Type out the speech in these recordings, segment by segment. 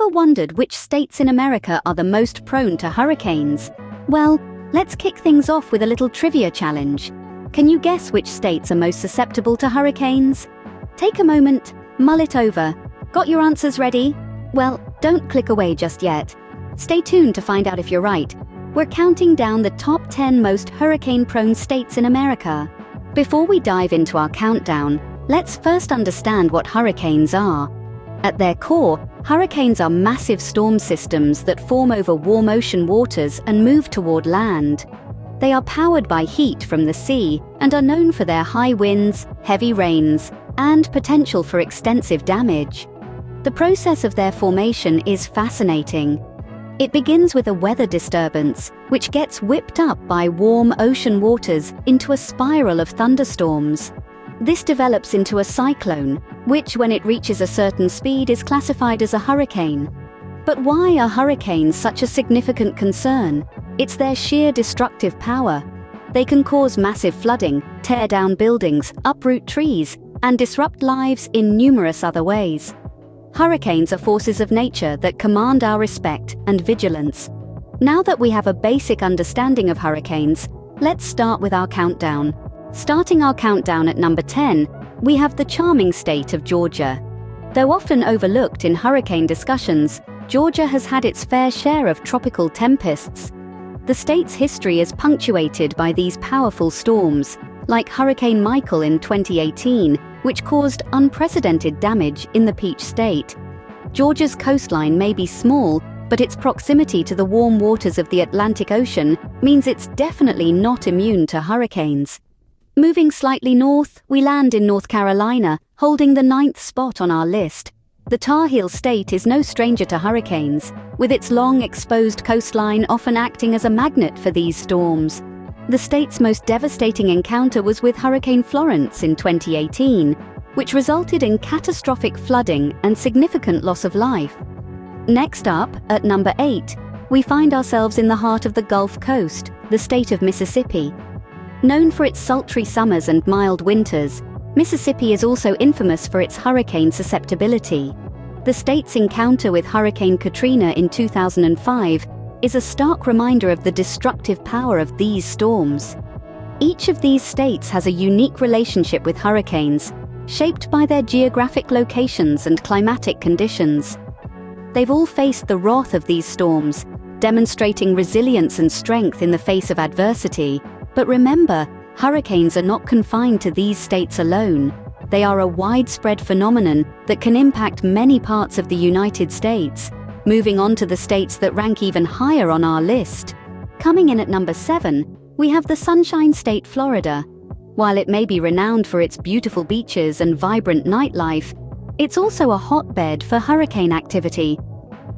ever wondered which states in America are the most prone to hurricanes? Well, let's kick things off with a little trivia challenge. Can you guess which states are most susceptible to hurricanes? Take a moment, mull it over. Got your answers ready? Well, don't click away just yet. Stay tuned to find out if you're right. We're counting down the top 10 most hurricane-prone states in America. Before we dive into our countdown, let's first understand what hurricanes are. At their core, hurricanes are massive storm systems that form over warm ocean waters and move toward land. They are powered by heat from the sea and are known for their high winds, heavy rains, and potential for extensive damage. The process of their formation is fascinating. It begins with a weather disturbance, which gets whipped up by warm ocean waters into a spiral of thunderstorms. This develops into a cyclone, which, when it reaches a certain speed, is classified as a hurricane. But why are hurricanes such a significant concern? It's their sheer destructive power. They can cause massive flooding, tear down buildings, uproot trees, and disrupt lives in numerous other ways. Hurricanes are forces of nature that command our respect and vigilance. Now that we have a basic understanding of hurricanes, let's start with our countdown. Starting our countdown at number 10, we have the charming state of Georgia. Though often overlooked in hurricane discussions, Georgia has had its fair share of tropical tempests. The state's history is punctuated by these powerful storms, like Hurricane Michael in 2018, which caused unprecedented damage in the Peach State. Georgia's coastline may be small, but its proximity to the warm waters of the Atlantic Ocean means it's definitely not immune to hurricanes. Moving slightly north, we land in North Carolina, holding the 9th spot on our list. The Tar Heel State is no stranger to hurricanes, with its long exposed coastline often acting as a magnet for these storms. The state's most devastating encounter was with Hurricane Florence in 2018, which resulted in catastrophic flooding and significant loss of life. Next up, at number 8, we find ourselves in the heart of the Gulf Coast, the state of Mississippi. Known for its sultry summers and mild winters, Mississippi is also infamous for its hurricane susceptibility. The state's encounter with Hurricane Katrina in 2005 is a stark reminder of the destructive power of these storms. Each of these states has a unique relationship with hurricanes, shaped by their geographic locations and climatic conditions. They've all faced the wrath of these storms, demonstrating resilience and strength in the face of adversity. But remember, hurricanes are not confined to these states alone. They are a widespread phenomenon that can impact many parts of the United States. Moving on to the states that rank even higher on our list. Coming in at number 7, we have the Sunshine State, Florida. While it may be renowned for its beautiful beaches and vibrant nightlife, it's also a hotbed for hurricane activity.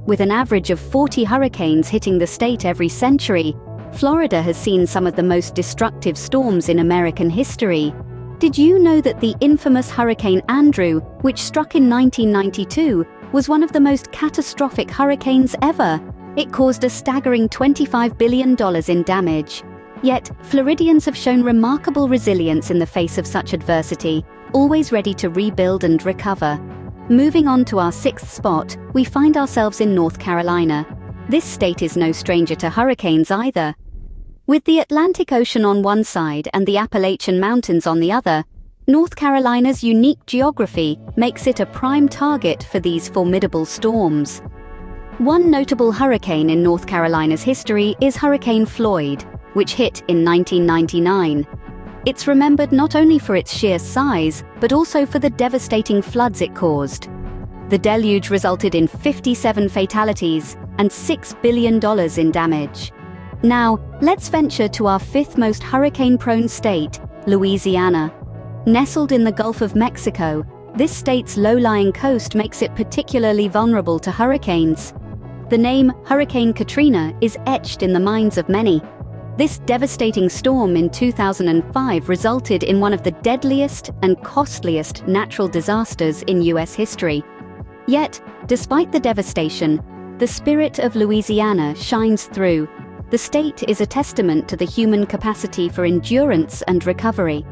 With an average of 40 hurricanes hitting the state every century, Florida has seen some of the most destructive storms in American history. Did you know that the infamous Hurricane Andrew, which struck in 1992, was one of the most catastrophic hurricanes ever? It caused a staggering $25 billion in damage. Yet, Floridians have shown remarkable resilience in the face of such adversity, always ready to rebuild and recover. Moving on to our 6th spot, we find ourselves in North Carolina. This state is no stranger to hurricanes either. With the Atlantic Ocean on one side and the Appalachian Mountains on the other, North Carolina's unique geography makes it a prime target for these formidable storms. One notable hurricane in North Carolina's history is Hurricane Floyd, which hit in 1999. It's remembered not only for its sheer size, but also for the devastating floods it caused. The deluge resulted in 57 fatalities and $6 billion in damage. Now, let's venture to our 5th most hurricane-prone state, Louisiana. Nestled in the Gulf of Mexico, this state's low-lying coast makes it particularly vulnerable to hurricanes. The name Hurricane Katrina is etched in the minds of many. This devastating storm in 2005 resulted in one of the deadliest and costliest natural disasters in US history. Yet, despite the devastation, the spirit of Louisiana shines through. The state is a testament to the human capacity for endurance and recovery.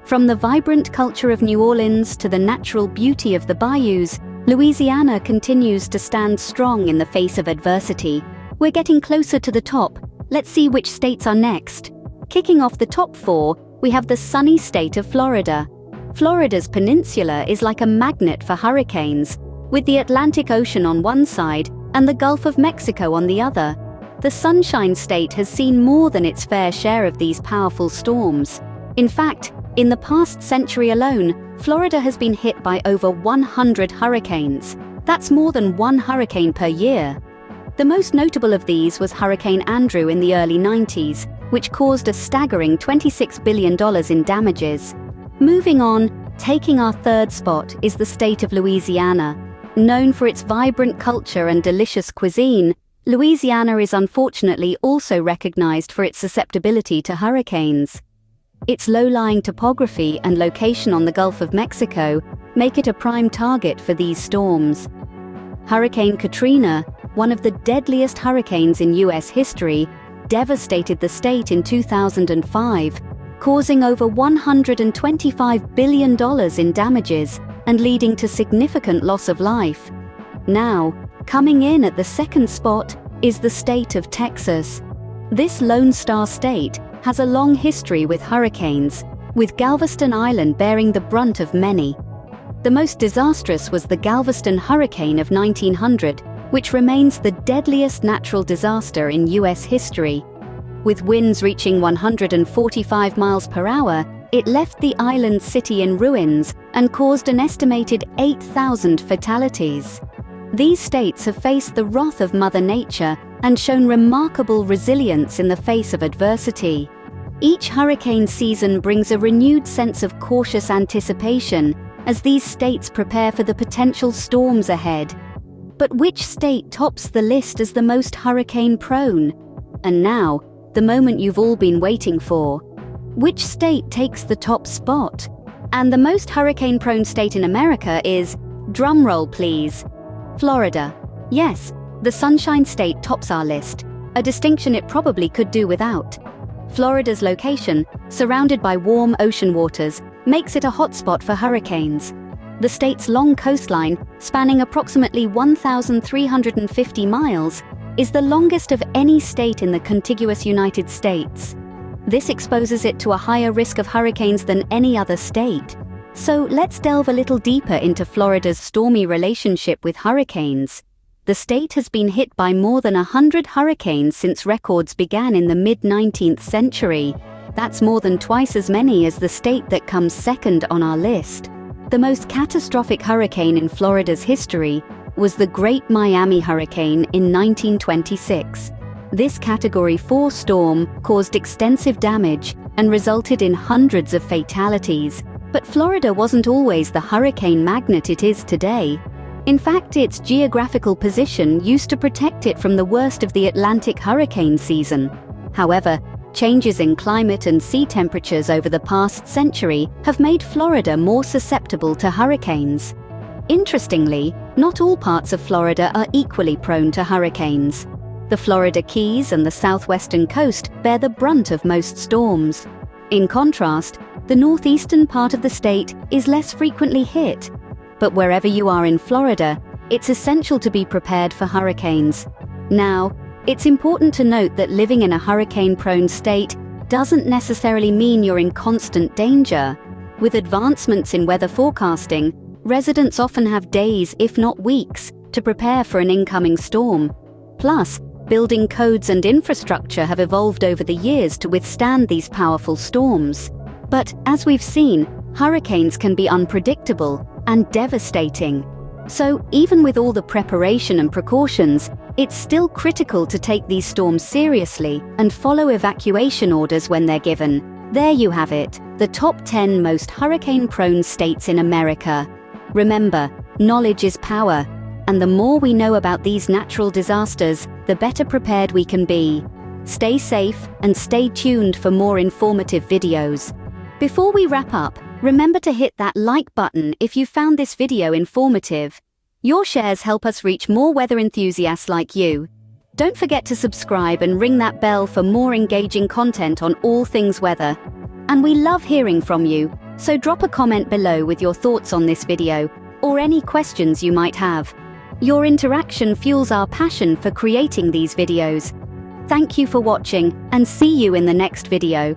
From the vibrant culture of New Orleans to the natural beauty of the bayous, Louisiana continues to stand strong in the face of adversity. We're getting closer to the top. Let's see which states are next. Kicking off the top 4, we have the sunny state of Florida. Florida's peninsula is like a magnet for hurricanes, with the Atlantic Ocean on one side and the Gulf of Mexico on the other. The Sunshine State has seen more than its fair share of these powerful storms. In fact, in the past century alone, Florida has been hit by over 100 hurricanes. That's more than one hurricane per year. The most notable of these was Hurricane Andrew in the early 90s, which caused a staggering $26 billion in damages. Moving on, taking our third spot is the state of Louisiana. Known for its vibrant culture and delicious cuisine, Louisiana is unfortunately also recognized for its susceptibility to hurricanes. Its low-lying topography and location on the Gulf of Mexico make it a prime target for these storms. Hurricane Katrina, one of the deadliest hurricanes in U.S. history, devastated the state in 2005, causing over $125 billion in damages and leading to significant loss of life. Now, coming in at the second spot is the state of Texas. This Lone Star state has a long history with hurricanes, with Galveston Island bearing the brunt of many. The most disastrous was the Galveston hurricane of 1900, which remains the deadliest natural disaster in U.S. history. With winds reaching 145 miles per hour, it left the island city in ruins and caused an estimated 8,000 fatalities. These states have faced the wrath of Mother Nature and shown remarkable resilience in the face of adversity. Each hurricane season brings a renewed sense of cautious anticipation as these states prepare for the potential storms ahead. But which state tops the list as the most hurricane-prone? And now, the moment you've all been waiting for. Which state takes the top spot? And the most hurricane-prone state in America is, drumroll please, Florida. Yes, the Sunshine State tops our list, a distinction it probably could do without. Florida's location, surrounded by warm ocean waters, makes it a hotspot for hurricanes. The state's long coastline, spanning approximately 1,350 miles, is the longest of any state in the contiguous United States. This exposes it to a higher risk of hurricanes than any other state. So let's delve a little deeper into Florida's stormy relationship with hurricanes. The state has been hit by more than 100 hurricanes since records began in the mid-19th century. That's more than twice as many as the state that comes second on our list. The most catastrophic hurricane in Florida's history was the Great Miami Hurricane in 1926. This Category 4 storm caused extensive damage and resulted in hundreds of fatalities. But Florida wasn't always the hurricane magnet it is today. In fact, its geographical position used to protect it from the worst of the Atlantic hurricane season. However, changes in climate and sea temperatures over the past century have made Florida more susceptible to hurricanes. Interestingly, not all parts of Florida are equally prone to hurricanes. The Florida Keys and the southwestern coast bear the brunt of most storms. In contrast, the northeastern part of the state is less frequently hit. But wherever you are in Florida, it's essential to be prepared for hurricanes. Now, it's important to note that living in a hurricane-prone state doesn't necessarily mean you're in constant danger. With advancements in weather forecasting, residents often have days, if not weeks, to prepare for an incoming storm. Plus, building codes and infrastructure have evolved over the years to withstand these powerful storms. But as we've seen, hurricanes can be unpredictable and devastating. So even with all the preparation and precautions, it's still critical to take these storms seriously and follow evacuation orders when they're given. There you have it, the top 10 most hurricane-prone states in America. Remember, knowledge is power, and the more we know about these natural disasters, the better prepared we can be. Stay safe and stay tuned for more informative videos. Before we wrap up, remember to hit that like button if you found this video informative. Your shares help us reach more weather enthusiasts like you. Don't forget to subscribe and ring that bell for more engaging content on all things weather. And we love hearing from you, so drop a comment below with your thoughts on this video, or any questions you might have. Your interaction fuels our passion for creating these videos. Thank you for watching, and see you in the next video.